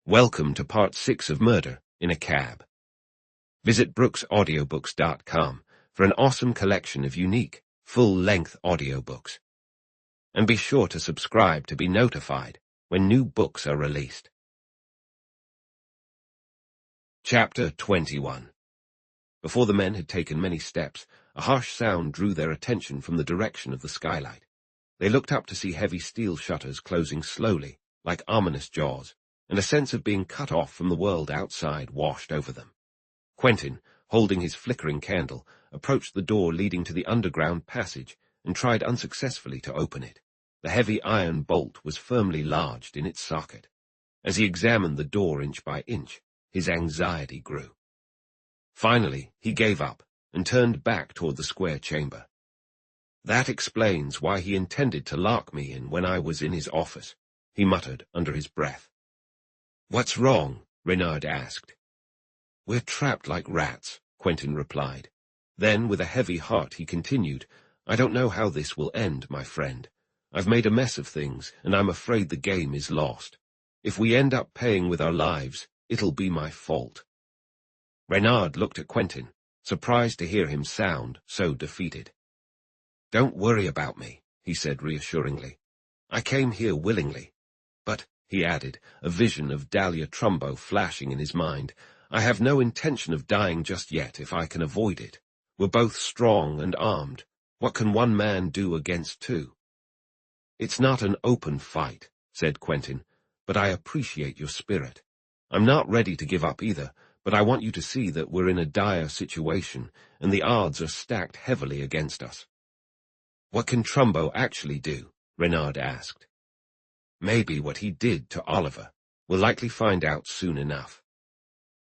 Welcome to Part 6 of Murder in a Cab. Visit brooksaudiobooks.com for an awesome collection of unique, full-length audiobooks. And be sure to subscribe to be notified when new books are released. Chapter 21. Before the men had taken many steps, a harsh sound drew their attention from the direction of the skylight. They looked up to see heavy steel shutters closing slowly, like ominous jaws, and a sense of being cut off from the world outside washed over them. Quentin, holding his flickering candle, approached the door leading to the underground passage and tried unsuccessfully to open it. The heavy iron bolt was firmly lodged in its socket. As he examined the door inch by inch, his anxiety grew. Finally, he gave up and turned back toward the square chamber. "That explains why he intended to lock me in when I was in his office," he muttered under his breath. "What's wrong?" Reynard asked. "We're trapped like rats," Quentin replied. Then, with a heavy heart, he continued, "I don't know how this will end, my friend. I've made a mess of things, and I'm afraid the game is lost. If we end up paying with our lives, it'll be my fault." Reynard looked at Quentin, surprised to hear him sound so defeated. "Don't worry about me," he said reassuringly. "I came here willingly. But," he added, a vision of Detective Trumbo flashing in his mind, "I have no intention of dying just yet if I can avoid it. We're both strong and armed. What can one man do against two?" "It's not an open fight," said Quentin, "but I appreciate your spirit. I'm not ready to give up either, but I want you to see that we're in a dire situation, and the odds are stacked heavily against us." "What can Trumbo actually do?" Reynard asked. "Maybe what he did to Oliver. We'll likely find out soon enough."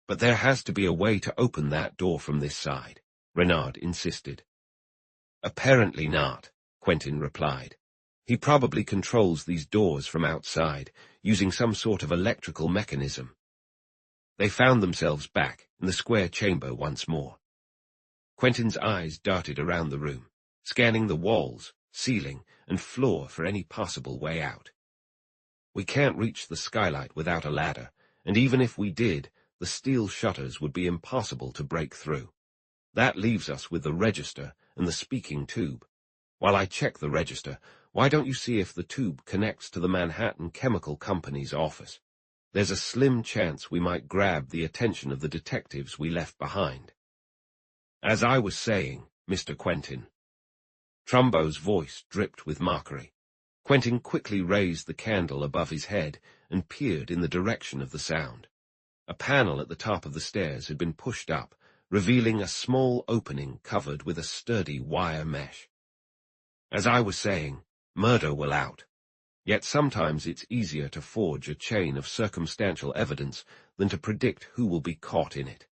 "But there has to be a way to open that door from this side," Reynard insisted. "Apparently not," Quentin replied. "He probably controls these doors from outside, using some sort of electrical mechanism." They found themselves back in the square chamber once more. Quentin's eyes darted around the room, scanning the walls, ceiling, and floor for any possible way out. "We can't reach the skylight without a ladder, and even if we did, the steel shutters would be impossible to break through. That leaves us with the register and the speaking tube. While I check the register, why don't you see if the tube connects to the Manhattan Chemical Company's office? There's a slim chance we might grab the attention of the detectives we left behind." "As I was saying, Mr. Quentin." Trumbo's voice dripped with mockery. Quentin quickly raised the candle above his head and peered in the direction of the sound. A panel at the top of the stairs had been pushed up, revealing a small opening covered with a sturdy wire mesh. "As I was saying, murder will out. Yet sometimes it's easier to forge a chain of circumstantial evidence than to predict who will be caught in it."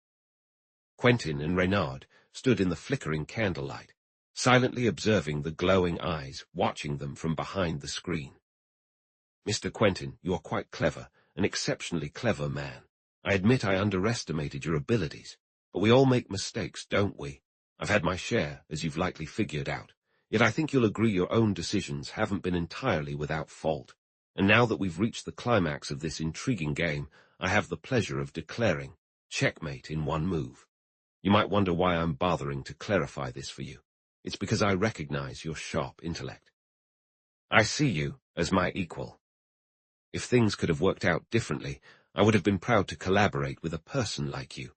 Quentin and Reynard stood in the flickering candlelight, silently observing the glowing eyes watching them from behind the screen. "Mr. Quentin, you are quite clever, an exceptionally clever man. I admit I underestimated your abilities, but we all make mistakes, don't we? I've had my share, as you've likely figured out. Yet I think you'll agree your own decisions haven't been entirely without fault. And now that we've reached the climax of this intriguing game, I have the pleasure of declaring checkmate in one move. You might wonder why I'm bothering to clarify this for you. It's because I recognize your sharp intellect. I see you as my equal. If things could have worked out differently, I would have been proud to collaborate with a person like you.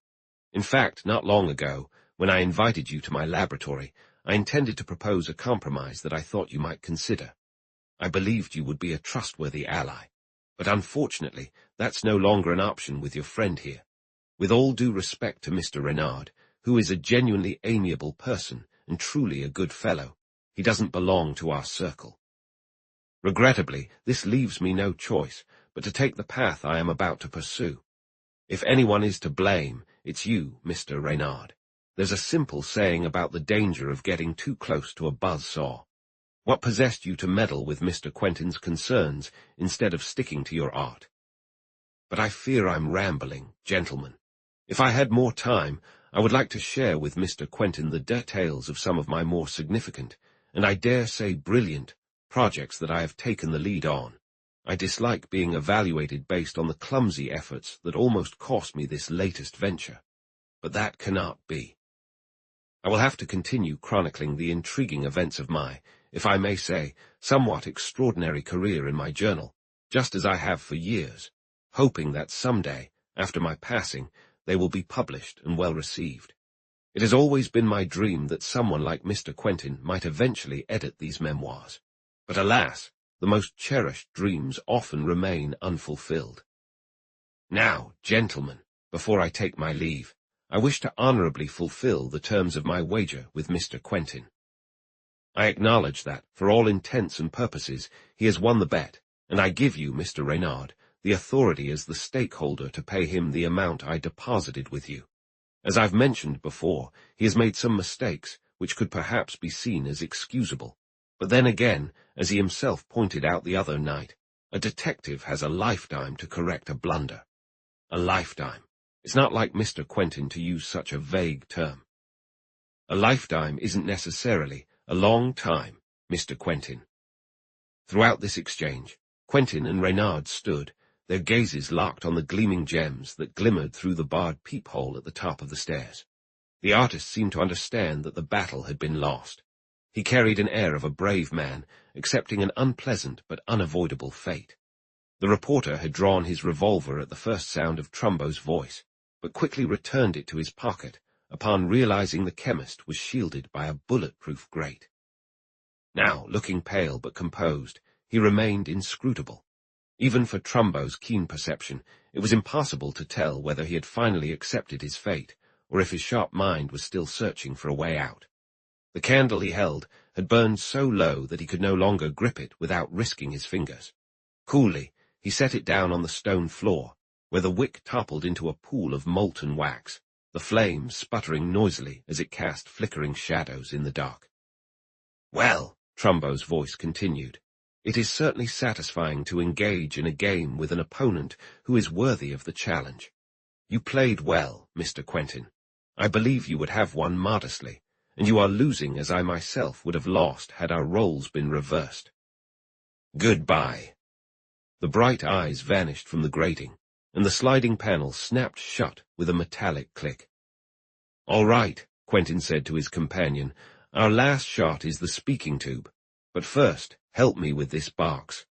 In fact, not long ago, when I invited you to my laboratory, I intended to propose a compromise that I thought you might consider. I believed you would be a trustworthy ally, but unfortunately, that's no longer an option with your friend here. With all due respect to Mr. Reynard, who is a genuinely amiable person and truly a good fellow, he doesn't belong to our circle. Regrettably, this leaves me no choice but to take the path I am about to pursue. If anyone is to blame, it's you, Mr. Reynard. There's a simple saying about the danger of getting too close to a buzzsaw. What possessed you to meddle with Mr. Quentin's concerns instead of sticking to your art? But I fear I'm rambling, gentlemen. If I had more time, I would like to share with Mr. Quentin the details of some of my more significant, and I dare say brilliant, projects that I have taken the lead on. I dislike being evaluated based on the clumsy efforts that almost cost me this latest venture. But that cannot be. I will have to continue chronicling the intriguing events of my, if I may say, somewhat extraordinary career in my journal, just as I have for years, hoping that someday, after my passing, they will be published and well received. It has always been my dream that someone like Mr. Quentin might eventually edit these memoirs. But alas, the most cherished dreams often remain unfulfilled. Now, gentlemen, before I take my leave, I wish to honorably fulfill the terms of my wager with Mr. Quentin. I acknowledge that, for all intents and purposes, he has won the bet, and I give you, Mr. Reynard, the authority as the stakeholder to pay him the amount I deposited with you. As I've mentioned before, he has made some mistakes, which could perhaps be seen as excusable. But then again, as he himself pointed out the other night, a detective has a lifetime to correct a blunder. A lifetime. It's not like Mr. Quentin to use such a vague term. A lifetime isn't necessarily a long time, Mr. Quentin. Throughout this exchange, Quentin and Reynard stood, their gazes locked on the gleaming gems that glimmered through the barred peephole at the top of the stairs. The artist seemed to understand that the battle had been lost. He carried an air of a brave man, accepting an unpleasant but unavoidable fate. The reporter had drawn his revolver at the first sound of Trumbo's voice, but quickly returned it to his pocket upon realizing the chemist was shielded by a bulletproof grate. Now, looking pale but composed, he remained inscrutable. Even for Trumbo's keen perception, it was impossible to tell whether he had finally accepted his fate, or if his sharp mind was still searching for a way out. The candle he held had burned so low that he could no longer grip it without risking his fingers. Coolly, he set it down on the stone floor, where the wick toppled into a pool of molten wax, the flame sputtering noisily as it cast flickering shadows in the dark. "Well," Trumbo's voice continued, "it is certainly satisfying to engage in a game with an opponent who is worthy of the challenge. You played well, Mr. Quentin. I believe you would have won modestly, and you are losing as I myself would have lost had our roles been reversed. Goodbye." The bright eyes vanished from the grating, and the sliding panel snapped shut with a metallic click. "All right," Quentin said to his companion, "our last shot is the speaking tube, but first, help me with this box."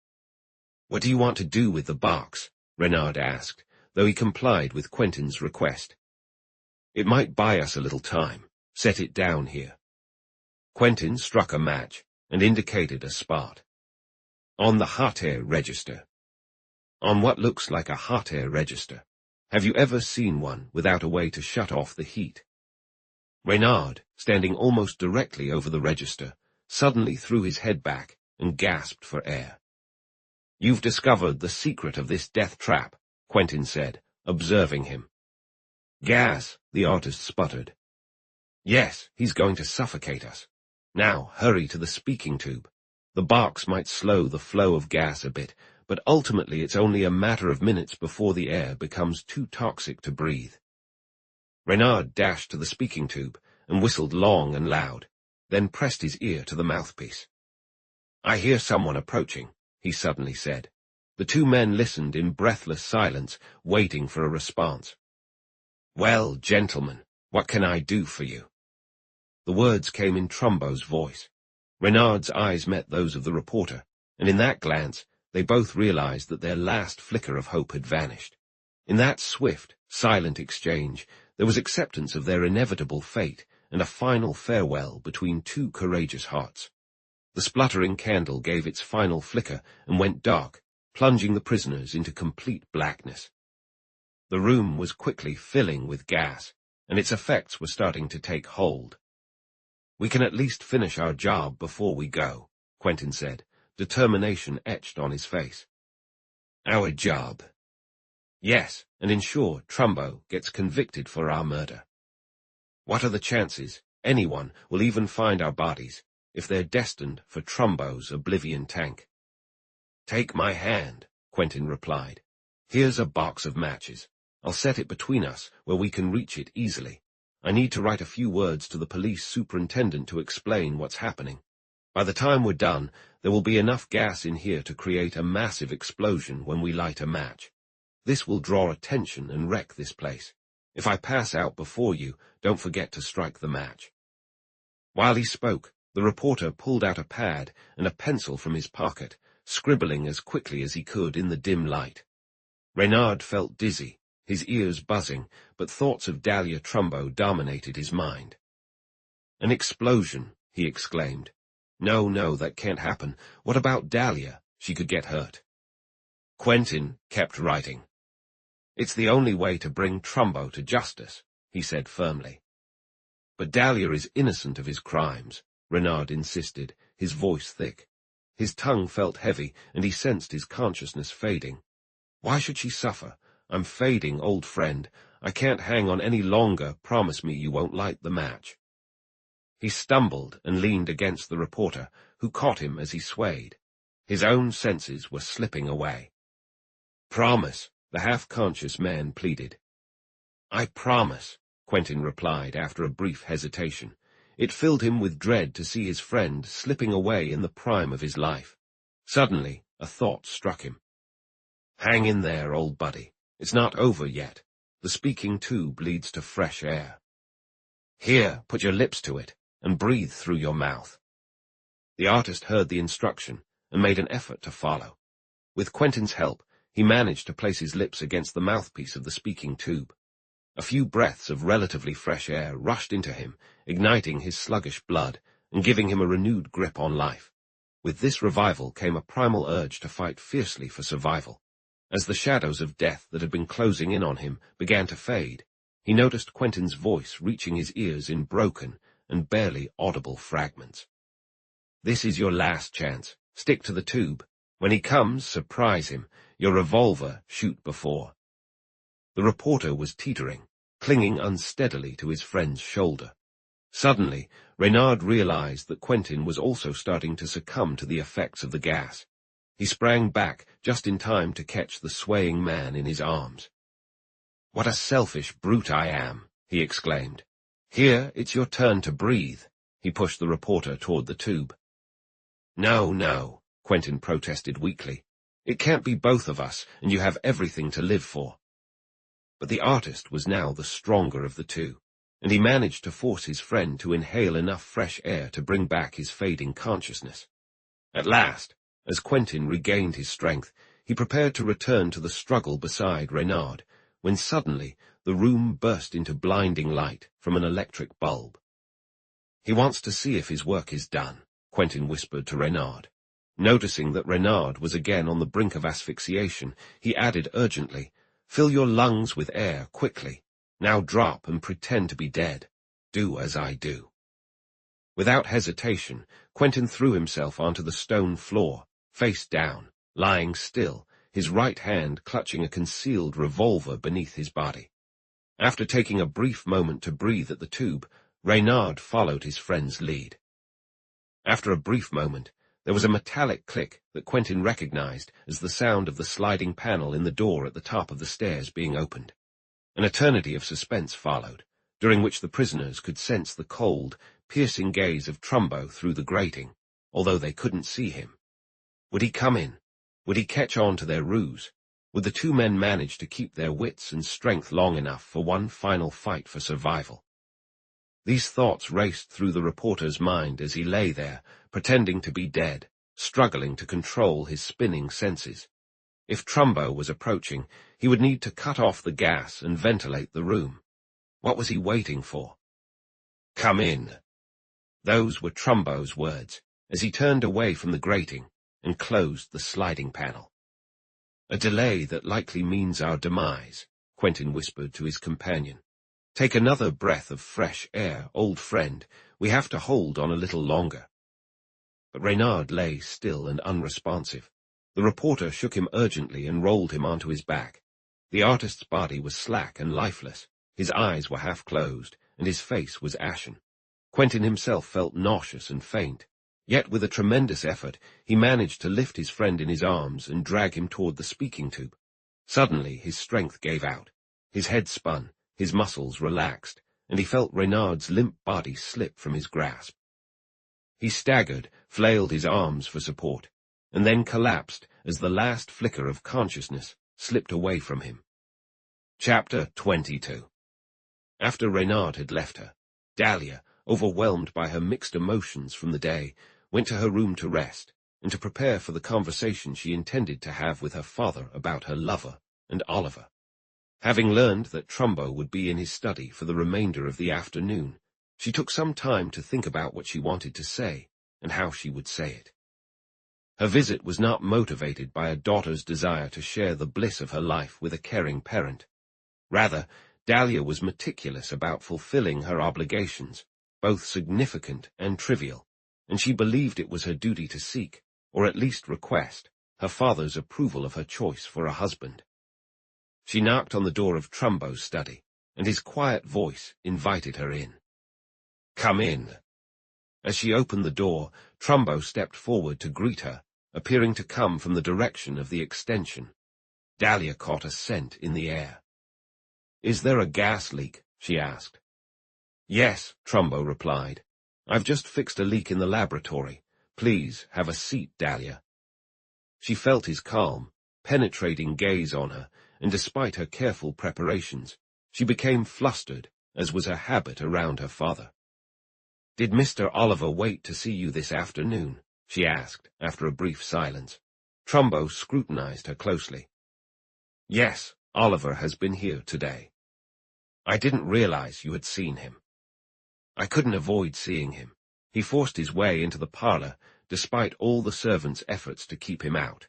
"What do you want to do with the box?" Reynard asked, though he complied with Quentin's request. "It might buy us a little time. Set it down here." Quentin struck a match and indicated a spot. "On the hot air register." "On what looks like a hot air register. Have you ever seen one without a way to shut off the heat?" Reynard, standing almost directly over the register, suddenly threw his head back and gasped for air. "You've discovered the secret of this death trap," Quentin said, observing him. "Gas," the artist sputtered. "Yes, he's going to suffocate us. Now, hurry to the speaking tube. The box might slow the flow of gas a bit, but ultimately it's only a matter of minutes before the air becomes too toxic to breathe." Reynard dashed to the speaking tube and whistled long and loud, then pressed his ear to the mouthpiece. "I hear someone approaching," he suddenly said. The two men listened in breathless silence, waiting for a response. "Well, gentlemen, what can I do for you?" The words came in Trumbo's voice. Reynard's eyes met those of the reporter, and in that glance they both realized that their last flicker of hope had vanished. In that swift, silent exchange, there was acceptance of their inevitable fate and a final farewell between two courageous hearts. The spluttering candle gave its final flicker and went dark, plunging the prisoners into complete blackness. The room was quickly filling with gas, and its effects were starting to take hold. "We can at least finish our job before we go," Quentin said, determination etched on his face. "Our job?" "Yes, and ensure Trumbo gets convicted for our murder. What are the chances anyone will even find our bodies if they're destined for Trumbo's oblivion tank?" "Take my hand," Quentin replied. "Here's a box of matches. I'll set it between us where we can reach it easily. I need to write a few words to the police superintendent to explain what's happening. By the time we're done, there will be enough gas in here to create a massive explosion when we light a match. This will draw attention and wreck this place. If I pass out before you, don't forget to strike the match." While he spoke, the reporter pulled out a pad and a pencil from his pocket, scribbling as quickly as he could in the dim light. Reynard felt dizzy, his ears buzzing, but thoughts of Dahlia Trumbo dominated his mind. "An explosion," he exclaimed. "No, no, that can't happen. What about Dahlia? She could get hurt." Quentin kept writing. "It's the only way to bring Trumbo to justice," he said firmly. "But Dahlia is innocent of his crimes," Reynard insisted, his voice thick. His tongue felt heavy, and he sensed his consciousness fading. "Why should she suffer? I'm fading, old friend. I can't hang on any longer. Promise me you won't light the match." He stumbled and leaned against the reporter, who caught him as he swayed. His own senses were slipping away. "Promise," the half-conscious man pleaded. "I promise," Quentin replied after a brief hesitation. It filled him with dread to see his friend slipping away in the prime of his life. Suddenly, a thought struck him. "Hang in there, old buddy. It's not over yet. The speaking tube leads to fresh air. Here, put your lips to it, and breathe through your mouth." The artist heard the instruction and made an effort to follow. With Quentin's help, he managed to place his lips against the mouthpiece of the speaking tube. A few breaths of relatively fresh air rushed into him, igniting his sluggish blood and giving him a renewed grip on life. With this revival came a primal urge to fight fiercely for survival. As the shadows of death that had been closing in on him began to fade, he noticed Quentin's voice reaching his ears in broken and barely audible fragments. "This is your last chance. Stick to the tube. When he comes, surprise him. Your revolver, shoot before." The reporter was teetering, clinging unsteadily to his friend's shoulder. Suddenly, Reynard realized that Quentin was also starting to succumb to the effects of the gas. He sprang back just in time to catch the swaying man in his arms. "What a selfish brute I am," he exclaimed. "Here, it's your turn to breathe." He pushed the reporter toward the tube. "No, no," Quentin protested weakly. "It can't be both of us, and you have everything to live for." But the artist was now the stronger of the two, and he managed to force his friend to inhale enough fresh air to bring back his fading consciousness. At last, as Quentin regained his strength, he prepared to return to the struggle beside Reynard, when suddenly the room burst into blinding light from an electric bulb. "He wants to see if his work is done," Quentin whispered to Reynard. Noticing that Reynard was again on the brink of asphyxiation, he added urgently, "Fill your lungs with air, quickly. Now drop and pretend to be dead. Do as I do." Without hesitation, Quentin threw himself onto the stone floor, face down, lying still, his right hand clutching a concealed revolver beneath his body. After taking a brief moment to breathe at the tube, Reynard followed his friend's lead. After a brief moment, there was a metallic click that Quentin recognized as the sound of the sliding panel in the door at the top of the stairs being opened. An eternity of suspense followed, during which the prisoners could sense the cold, piercing gaze of Trumbo through the grating, although they couldn't see him. Would he come in? Would he catch on to their ruse? Would the two men manage to keep their wits and strength long enough for one final fight for survival? These thoughts raced through the reporter's mind as he lay there, pretending to be dead, struggling to control his spinning senses. If Trumbo was approaching, he would need to cut off the gas and ventilate the room. What was he waiting for? "Come in." Those were Trumbo's words, as he turned away from the grating and closed the sliding panel. "A delay that likely means our demise," Quentin whispered to his companion. "Take another breath of fresh air, old friend. We have to hold on a little longer." But Reynard lay still and unresponsive. The reporter shook him urgently and rolled him onto his back. The artist's body was slack and lifeless. His eyes were half closed, and his face was ashen. Quentin himself felt nauseous and faint. Yet with a tremendous effort, he managed to lift his friend in his arms and drag him toward the speaking tube. Suddenly his strength gave out. His head spun, his muscles relaxed, and he felt Reynard's limp body slip from his grasp. He staggered, flailed his arms for support, and then collapsed as the last flicker of consciousness slipped away from him. Chapter 22. After Reynard had left her, Dahlia, overwhelmed by her mixed emotions from the day, went to her room to rest and to prepare for the conversation she intended to have with her father about her lover and Oliver. Having learned that Trumbo would be in his study for the remainder of the afternoon, she took some time to think about what she wanted to say and how she would say it. Her visit was not motivated by a daughter's desire to share the bliss of her life with a caring parent. Rather, Dahlia was meticulous about fulfilling her obligations, both significant and trivial, and she believed it was her duty to seek, or at least request, her father's approval of her choice for a husband. She knocked on the door of Trumbo's study, and his quiet voice invited her in. "Come in." As she opened the door, Trumbo stepped forward to greet her, appearing to come from the direction of the extension. Dahlia caught a scent in the air. "Is there a gas leak?" she asked. "Yes," Trumbo replied. "I've just fixed a leak in the laboratory. Please have a seat, Dahlia." She felt his calm, penetrating gaze on her, and despite her careful preparations, she became flustered, as was her habit around her father. "Did Mr. Oliver wait to see you this afternoon?" she asked, after a brief silence. Trumbo scrutinized her closely. "Yes, Oliver has been here today." "I didn't realize you had seen him." "I couldn't avoid seeing him. He forced his way into the parlor, despite all the servants' efforts to keep him out."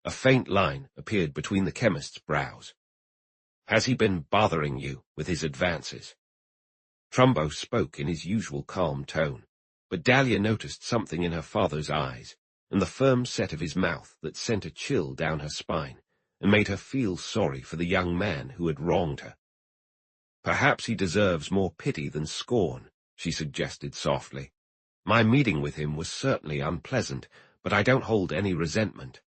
A faint line appeared between the chemist's brows. "Has he been bothering you with his advances?" Trumbo spoke in his usual calm tone, but Dahlia noticed something in her father's eyes, and the firm set of his mouth that sent a chill down her spine, and made her feel sorry for the young man who had wronged her. "Perhaps he deserves more pity than scorn," she suggested softly. "My meeting with him was certainly unpleasant, but I don't hold any resentment."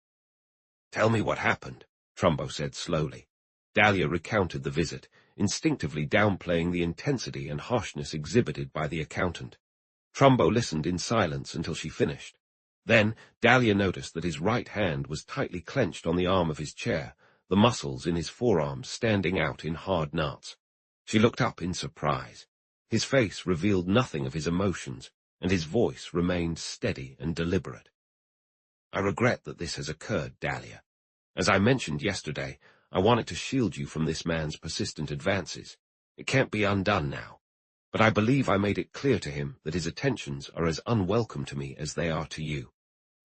"Tell me what happened," Trumbo said slowly. Dahlia recounted the visit, instinctively downplaying the intensity and harshness exhibited by the accountant. Trumbo listened in silence until she finished. Then Dahlia noticed that his right hand was tightly clenched on the arm of his chair, the muscles in his forearms standing out in hard knots. She looked up in surprise. His face revealed nothing of his emotions, and his voice remained steady and deliberate. "I regret that this has occurred, Dahlia. As I mentioned yesterday, I wanted to shield you from this man's persistent advances. It can't be undone now. But I believe I made it clear to him that his attentions are as unwelcome to me as they are to you.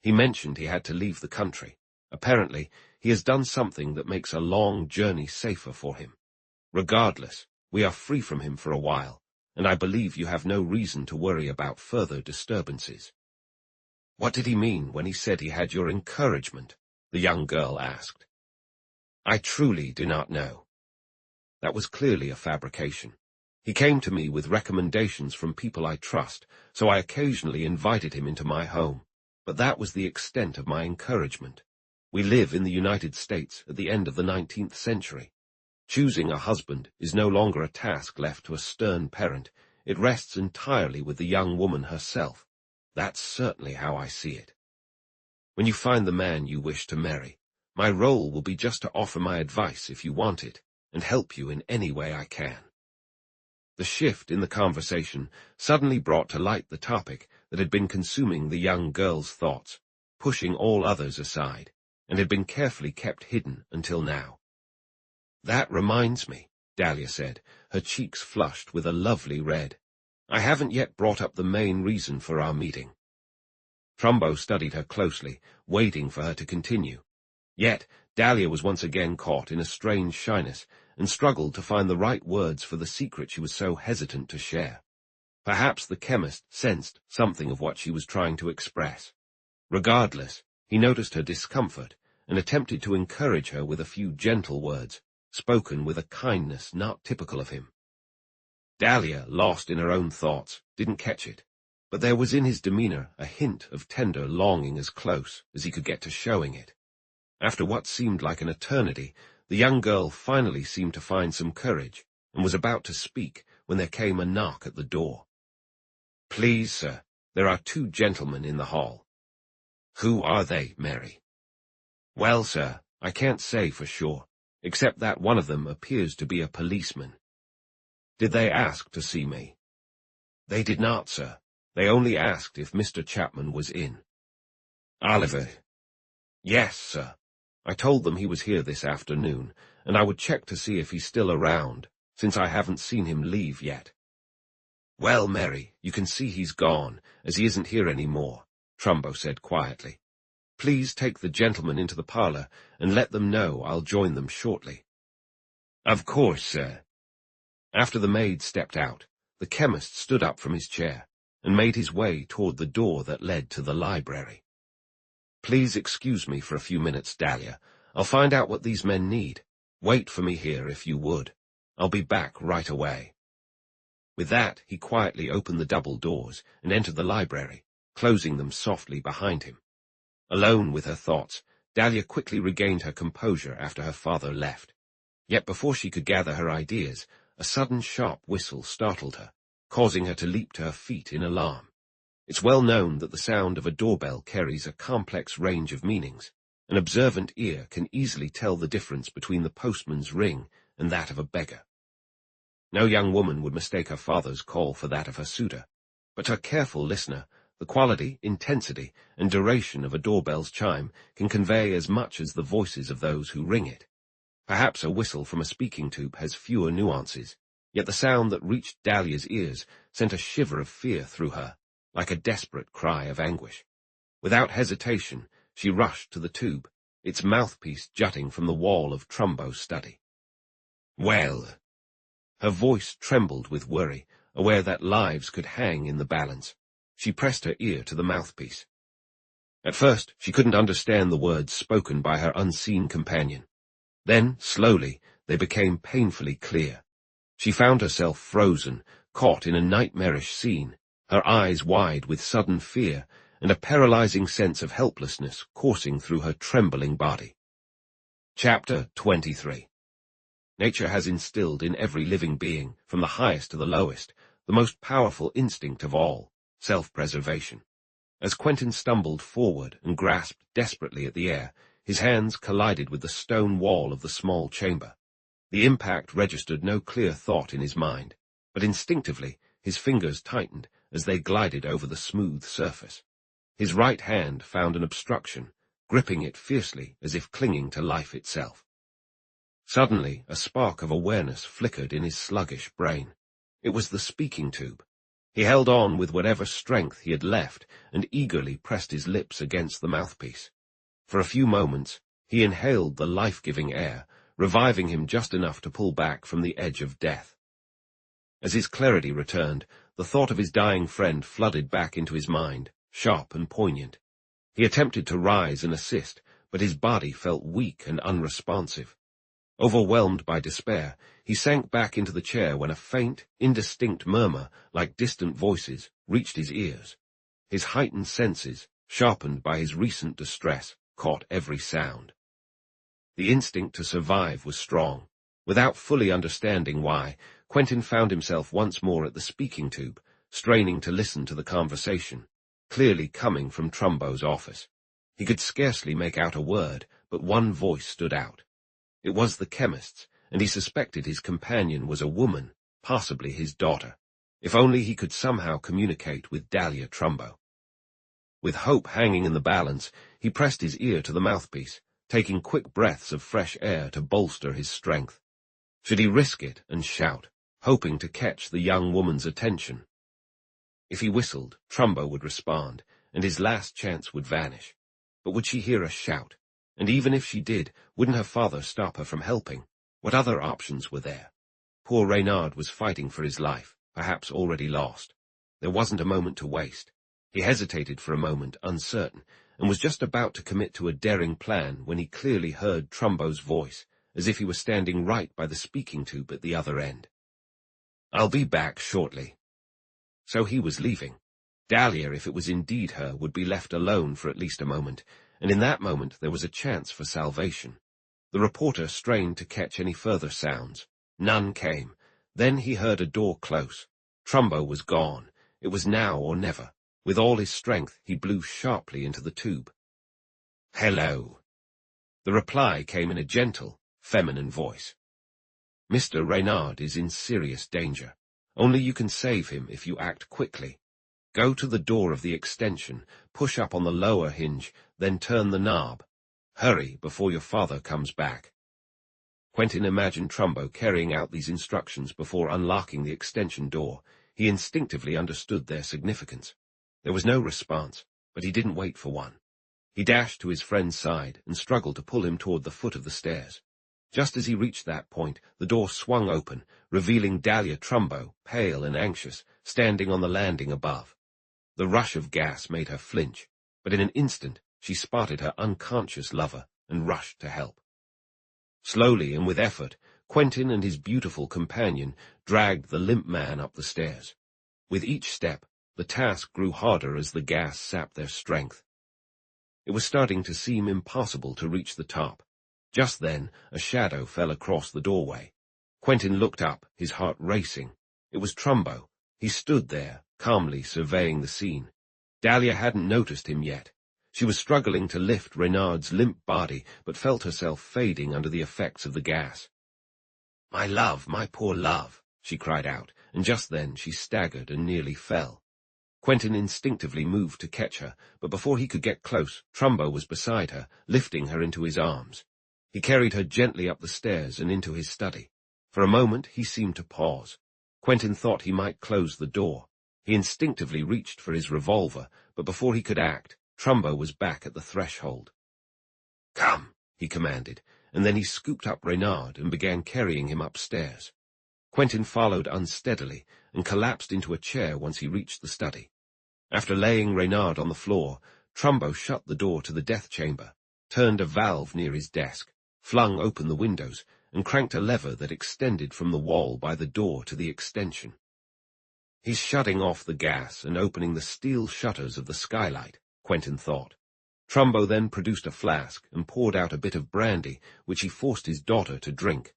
He mentioned he had to leave the country. Apparently, he has done something that makes a long journey safer for him. Regardless, we are free from him for a while, and I believe you have no reason to worry about further disturbances." "What did he mean when he said he had your encouragement?" the young girl asked. "I truly do not know." That was clearly a fabrication. He came to me with recommendations from people I trust, so I occasionally invited him into my home, but that was the extent of my encouragement. We live in the United States at the end of the 19th century. Choosing a husband is no longer a task left to a stern parent. It rests entirely with the young woman herself. That's certainly how I see it. When you find the man you wish to marry, my role will be just to offer my advice if you want it, and help you in any way I can. The shift in the conversation suddenly brought to light the topic that had been consuming the young girl's thoughts, pushing all others aside, and had been carefully kept hidden until now. "That reminds me," Dahlia said, her cheeks flushed with a lovely red. "I haven't yet brought up the main reason for our meeting." Trumbo studied her closely, waiting for her to continue. Yet Dahlia was once again caught in a strange shyness, and struggled to find the right words for the secret she was so hesitant to share. Perhaps the chemist sensed something of what she was trying to express. Regardless, he noticed her discomfort, and attempted to encourage her with a few gentle words, spoken with a kindness not typical of him. Dahlia, lost in her own thoughts, didn't catch it, but there was in his demeanor a hint of tender longing as close as he could get to showing it. After what seemed like an eternity, the young girl finally seemed to find some courage, and was about to speak when there came a knock at the door. "Please, sir, "There are two gentlemen in the hall." "Who are they, Mary?" "Well, sir, I can't say for sure, except that one of them appears to be a policeman." "Did they ask to see me?" "They did not, sir. They only asked if Mr. Chapman was in." "Oliver?" "Yes, sir. I told them he was here this afternoon, and I would check to see if he's still around, since I haven't seen him leave yet." "Well, Mary, you can see he's gone, as he isn't here any more," Trumbo said quietly. "Please take the gentlemen into the parlor and let them know I'll join them shortly." "Of course, sir." After the maid stepped out, the chemist stood up from his chair and made his way toward the door that led to the library. "Please excuse me for a few minutes, Dahlia. I'll find out what these men need. Wait for me here if you would. I'll be back right away." With that, he quietly opened the double doors and entered the library, closing them softly behind him. Alone with her thoughts, Dahlia quickly regained her composure after her father left. Yet before she could gather her ideas, a sudden sharp whistle startled her, causing her to leap to her feet in alarm. It's well known that the sound of a doorbell carries a complex range of meanings. An observant ear can easily tell the difference between the postman's ring and that of a beggar. No young woman would mistake her father's call for that of her suitor, but to a careful listener, the quality, intensity, and duration of a doorbell's chime can convey as much as the voices of those who ring it. Perhaps a whistle from a speaking tube has fewer nuances, yet the sound that reached Dahlia's ears sent a shiver of fear through her, like a desperate cry of anguish. Without hesitation, she rushed to the tube, its mouthpiece jutting from the wall of Trumbo's study. "Well," her voice trembled with worry, aware that lives could hang in the balance. She pressed her ear to the mouthpiece. At first, she couldn't understand the words spoken by her unseen companion. Then, slowly, they became painfully clear. She found herself frozen, caught in a nightmarish scene, her eyes wide with sudden fear, and a paralyzing sense of helplessness coursing through her trembling body. Chapter 23. Nature has instilled in every living being, from the highest to the lowest, the most powerful instinct of all, self-preservation. As Quentin stumbled forward and grasped desperately at the air, his hands collided with the stone wall of the small chamber. The impact registered no clear thought in his mind, but instinctively his fingers tightened as they glided over the smooth surface. His right hand found an obstruction, gripping it fiercely as if clinging to life itself. Suddenly, a spark of awareness flickered in his sluggish brain. It was the speaking tube. He held on with whatever strength he had left and eagerly pressed his lips against the mouthpiece. For a few moments, he inhaled the life-giving air, reviving him just enough to pull back from the edge of death. As his clarity returned, the thought of his dying friend flooded back into his mind, sharp and poignant. He attempted to rise and assist, but his body felt weak and unresponsive. Overwhelmed by despair, he sank back into the chair when a faint, indistinct murmur, like distant voices, reached his ears. His heightened senses, sharpened by his recent distress, caught every sound. The instinct to survive was strong. Without fully understanding why, Quentin found himself once more at the speaking tube, straining to listen to the conversation, clearly coming from Trumbo's office. He could scarcely make out a word, but one voice stood out. It was the chemist's, and he suspected his companion was a woman, possibly his daughter. If only he could somehow communicate with Dahlia Trumbo. With hope hanging in the balance, he pressed his ear to the mouthpiece, taking quick breaths of fresh air to bolster his strength. Should he risk it and shout, hoping to catch the young woman's attention? If he whistled, Trumbo would respond, and his last chance would vanish. But would she hear a shout? And even if she did, wouldn't her father stop her from helping? What other options were there? Poor Reynard was fighting for his life, perhaps already lost. There wasn't a moment to waste. He hesitated for a moment, uncertain, and was just about to commit to a daring plan when he clearly heard Trumbo's voice, as if he were standing right by the speaking tube at the other end. "I'll be back shortly." So he was leaving. Dahlia, if it was indeed her, would be left alone for at least a moment, and in that moment there was a chance for salvation. The reporter strained to catch any further sounds. None came. Then he heard a door close. Trumbo was gone. It was now or never. With all his strength, he blew sharply into the tube. "Hello." The reply came in a gentle, feminine voice. "Mr. Reynard is in serious danger. Only you can save him if you act quickly. Go to the door of the extension, push up on the lower hinge, then turn the knob. Hurry before your father comes back." Quentin imagined Trumbo carrying out these instructions before unlocking the extension door. He instinctively understood their significance. There was no response, but he didn't wait for one. He dashed to his friend's side and struggled to pull him toward the foot of the stairs. Just as he reached that point, the door swung open, revealing Dahlia Trumbo, pale and anxious, standing on the landing above. The rush of gas made her flinch, but in an instant she spotted her unconscious lover and rushed to help. Slowly and with effort, Quentin and his beautiful companion dragged the limp man up the stairs. With each step, the task grew harder as the gas sapped their strength. It was starting to seem impossible to reach the top. Just then, a shadow fell across the doorway. Quentin looked up, his heart racing. It was Trumbo. He stood there, calmly surveying the scene. Dahlia hadn't noticed him yet. She was struggling to lift Reynard's limp body, but felt herself fading under the effects of the gas. "My love, my poor love," she cried out, and just then she staggered and nearly fell. Quentin instinctively moved to catch her, but before he could get close, Trumbo was beside her, lifting her into his arms. He carried her gently up the stairs and into his study. For a moment he seemed to pause. Quentin thought he might close the door. He instinctively reached for his revolver, but before he could act, Trumbo was back at the threshold. "Come," he commanded, and then he scooped up Reynard and began carrying him upstairs. Quentin followed unsteadily and collapsed into a chair once he reached the study. After laying Reynard on the floor, Trumbo shut the door to the death chamber, turned a valve near his desk, flung open the windows, and cranked a lever that extended from the wall by the door to the extension. "He's shutting off the gas and opening the steel shutters of the skylight," Quentin thought. Trumbo then produced a flask and poured out a bit of brandy, which he forced his daughter to drink.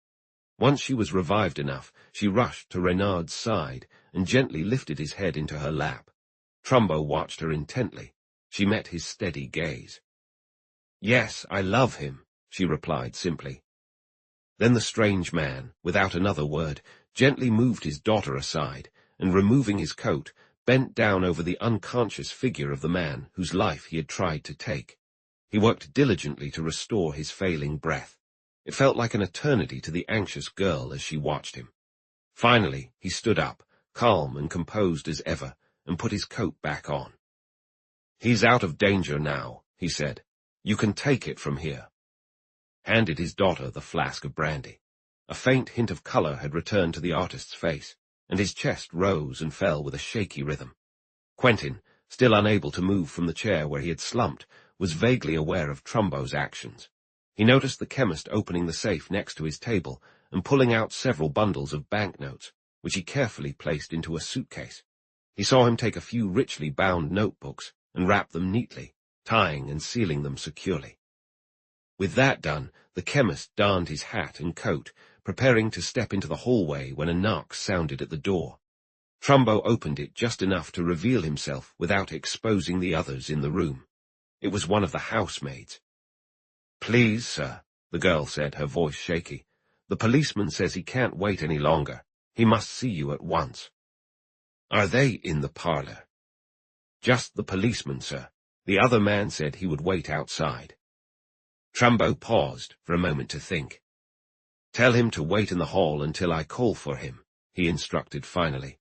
Once she was revived enough, she rushed to Reynard's side and gently lifted his head into her lap. Trumbo watched her intently. She met his steady gaze. "Yes, I love him," she replied simply. Then the strange man, without another word, gently moved his daughter aside, and removing his coat, bent down over the unconscious figure of the man whose life he had tried to take. He worked diligently to restore his failing breath. It felt like an eternity to the anxious girl as she watched him. Finally, he stood up, calm and composed as ever, and put his coat back on. "He's out of danger now," he said. "You can take it from here." Handed his daughter the flask of brandy. A faint hint of color had returned to the artist's face, and his chest rose and fell with a shaky rhythm. Quentin, still unable to move from the chair where he had slumped, was vaguely aware of Trumbo's actions. He noticed the chemist opening the safe next to his table and pulling out several bundles of banknotes, which he carefully placed into a suitcase. He saw him take a few richly bound notebooks and wrap them neatly, tying and sealing them securely. With that done, the chemist donned his hat and coat, preparing to step into the hallway when a knock sounded at the door. Trumbo opened it just enough to reveal himself without exposing the others in the room. It was one of the housemaids. "Please, sir," the girl said, her voice shaky. "The policeman says he can't wait any longer. He must see you at once." "Are they in the parlor?" "Just the policeman, sir. The other man said he would wait outside." Trumbo paused for a moment to think. "Tell him to wait in the hall until I call for him," he instructed finally.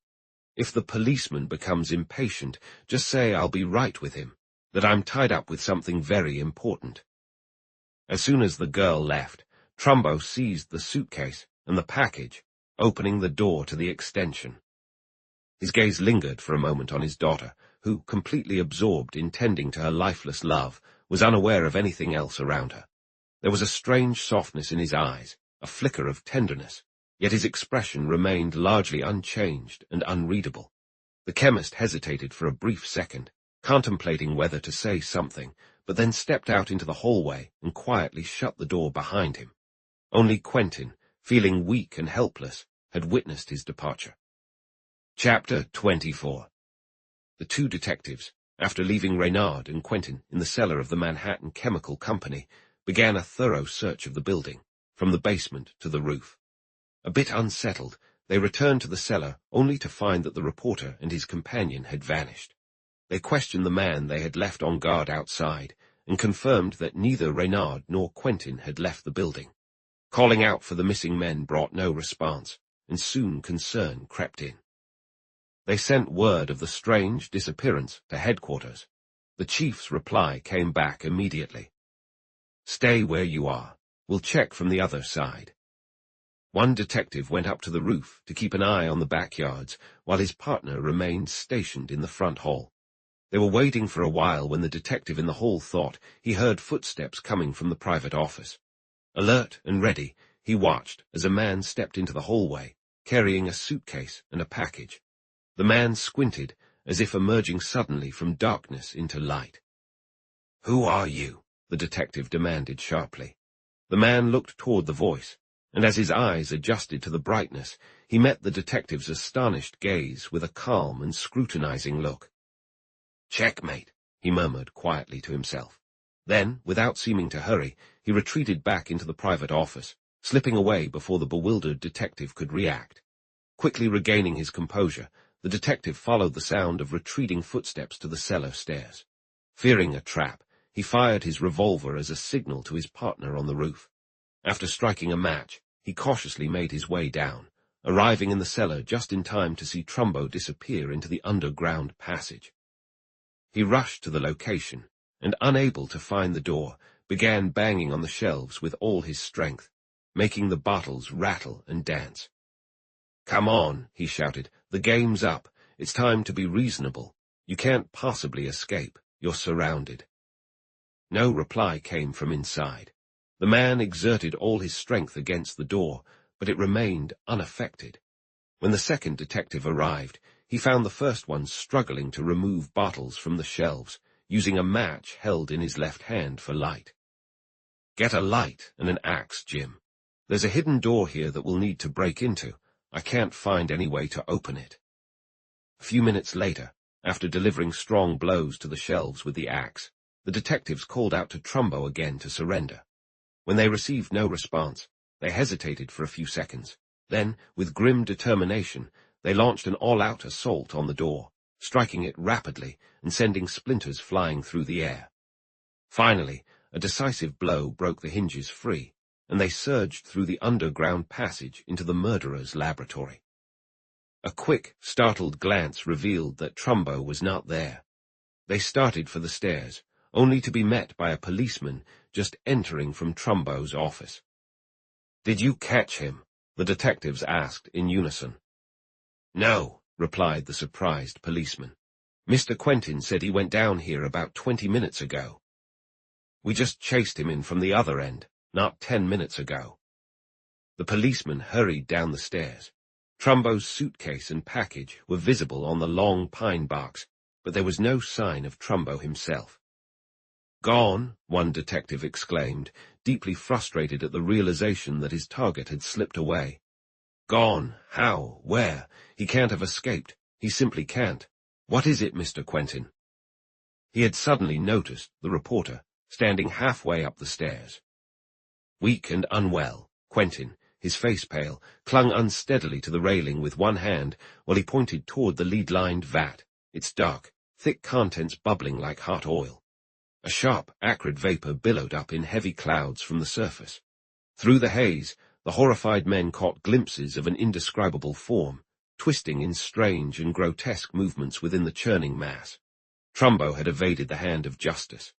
"If the policeman becomes impatient, just say I'll be right with him, that I'm tied up with something very important." As soon as the girl left, Trumbo seized the suitcase and the package, opening the door to the extension. His gaze lingered for a moment on his daughter, who, completely absorbed in tending to her lifeless love, was unaware of anything else around her. There was a strange softness in his eyes, a flicker of tenderness, yet his expression remained largely unchanged and unreadable. The chemist hesitated for a brief second, contemplating whether to say something, but then stepped out into the hallway and quietly shut the door behind him. Only Quentin, feeling weak and helpless, had witnessed his departure. Chapter 24. The two detectives, after leaving Reynard and Quentin in the cellar of the Manhattan Chemical Company, began a thorough search of the building, from the basement to the roof. A bit unsettled, they returned to the cellar only to find that the reporter and his companion had vanished. They questioned the man they had left on guard outside and confirmed that neither Reynard nor Quentin had left the building. Calling out for the missing men brought no response, and soon concern crept in. They sent word of the strange disappearance to headquarters. The chief's reply came back immediately. "Stay where you are. We'll check from the other side." One detective went up to the roof to keep an eye on the backyards, while his partner remained stationed in the front hall. They were waiting for a while when the detective in the hall thought he heard footsteps coming from the private office. Alert and ready, he watched as a man stepped into the hallway, carrying a suitcase and a package. The man squinted, as if emerging suddenly from darkness into light. "Who are you?" the detective demanded sharply. The man looked toward the voice, and as his eyes adjusted to the brightness, he met the detective's astonished gaze with a calm and scrutinizing look. "Checkmate," he murmured quietly to himself. Then, without seeming to hurry, he retreated back into the private office, slipping away before the bewildered detective could react. Quickly regaining his composure, the detective followed the sound of retreating footsteps to the cellar stairs. Fearing a trap, he fired his revolver as a signal to his partner on the roof. After striking a match, he cautiously made his way down, arriving in the cellar just in time to see Trumbo disappear into the underground passage. He rushed to the location, and unable to find the door, began banging on the shelves with all his strength, making the bottles rattle and dance. "Come on," he shouted. "The game's up. It's time to be reasonable. You can't possibly escape. You're surrounded." No reply came from inside. The man exerted all his strength against the door, but it remained unaffected. When the second detective arrived, he found the first one struggling to remove bottles from the shelves, using a match held in his left hand for light. "Get a light and an axe, Jim. There's a hidden door here that we'll need to break into. I can't find any way to open it." A few minutes later, after delivering strong blows to the shelves with the axe, the detectives called out to Trumbo again to surrender. When they received no response, they hesitated for a few seconds. Then, with grim determination, they launched an all-out assault on the door, striking it rapidly and sending splinters flying through the air. Finally, a decisive blow broke the hinges free, and they surged through the underground passage into the murderer's laboratory. A quick, startled glance revealed that Trumbo was not there. They started for the stairs, only to be met by a policeman just entering from Trumbo's office. "Did you catch him?" the detectives asked in unison. "No," replied the surprised policeman. "Mr. Quentin said he went down here about 20 minutes ago. We just chased him in from the other end, not 10 minutes ago." The policeman hurried down the stairs. Trumbo's suitcase and package were visible on the long pine box, but there was no sign of Trumbo himself. "Gone," one detective exclaimed, deeply frustrated at the realization that his target had slipped away. "Gone? How? Where? He can't have escaped. He simply can't. What is it, Mr. Quentin?" He had suddenly noticed the reporter, standing halfway up the stairs. Weak and unwell, Quentin, his face pale, clung unsteadily to the railing with one hand while he pointed toward the lead-lined vat, its dark, thick contents bubbling like hot oil. A sharp, acrid vapor billowed up in heavy clouds from the surface. Through the haze, the horrified men caught glimpses of an indescribable form, twisting in strange and grotesque movements within the churning mass. Trumbo had evaded the hand of justice.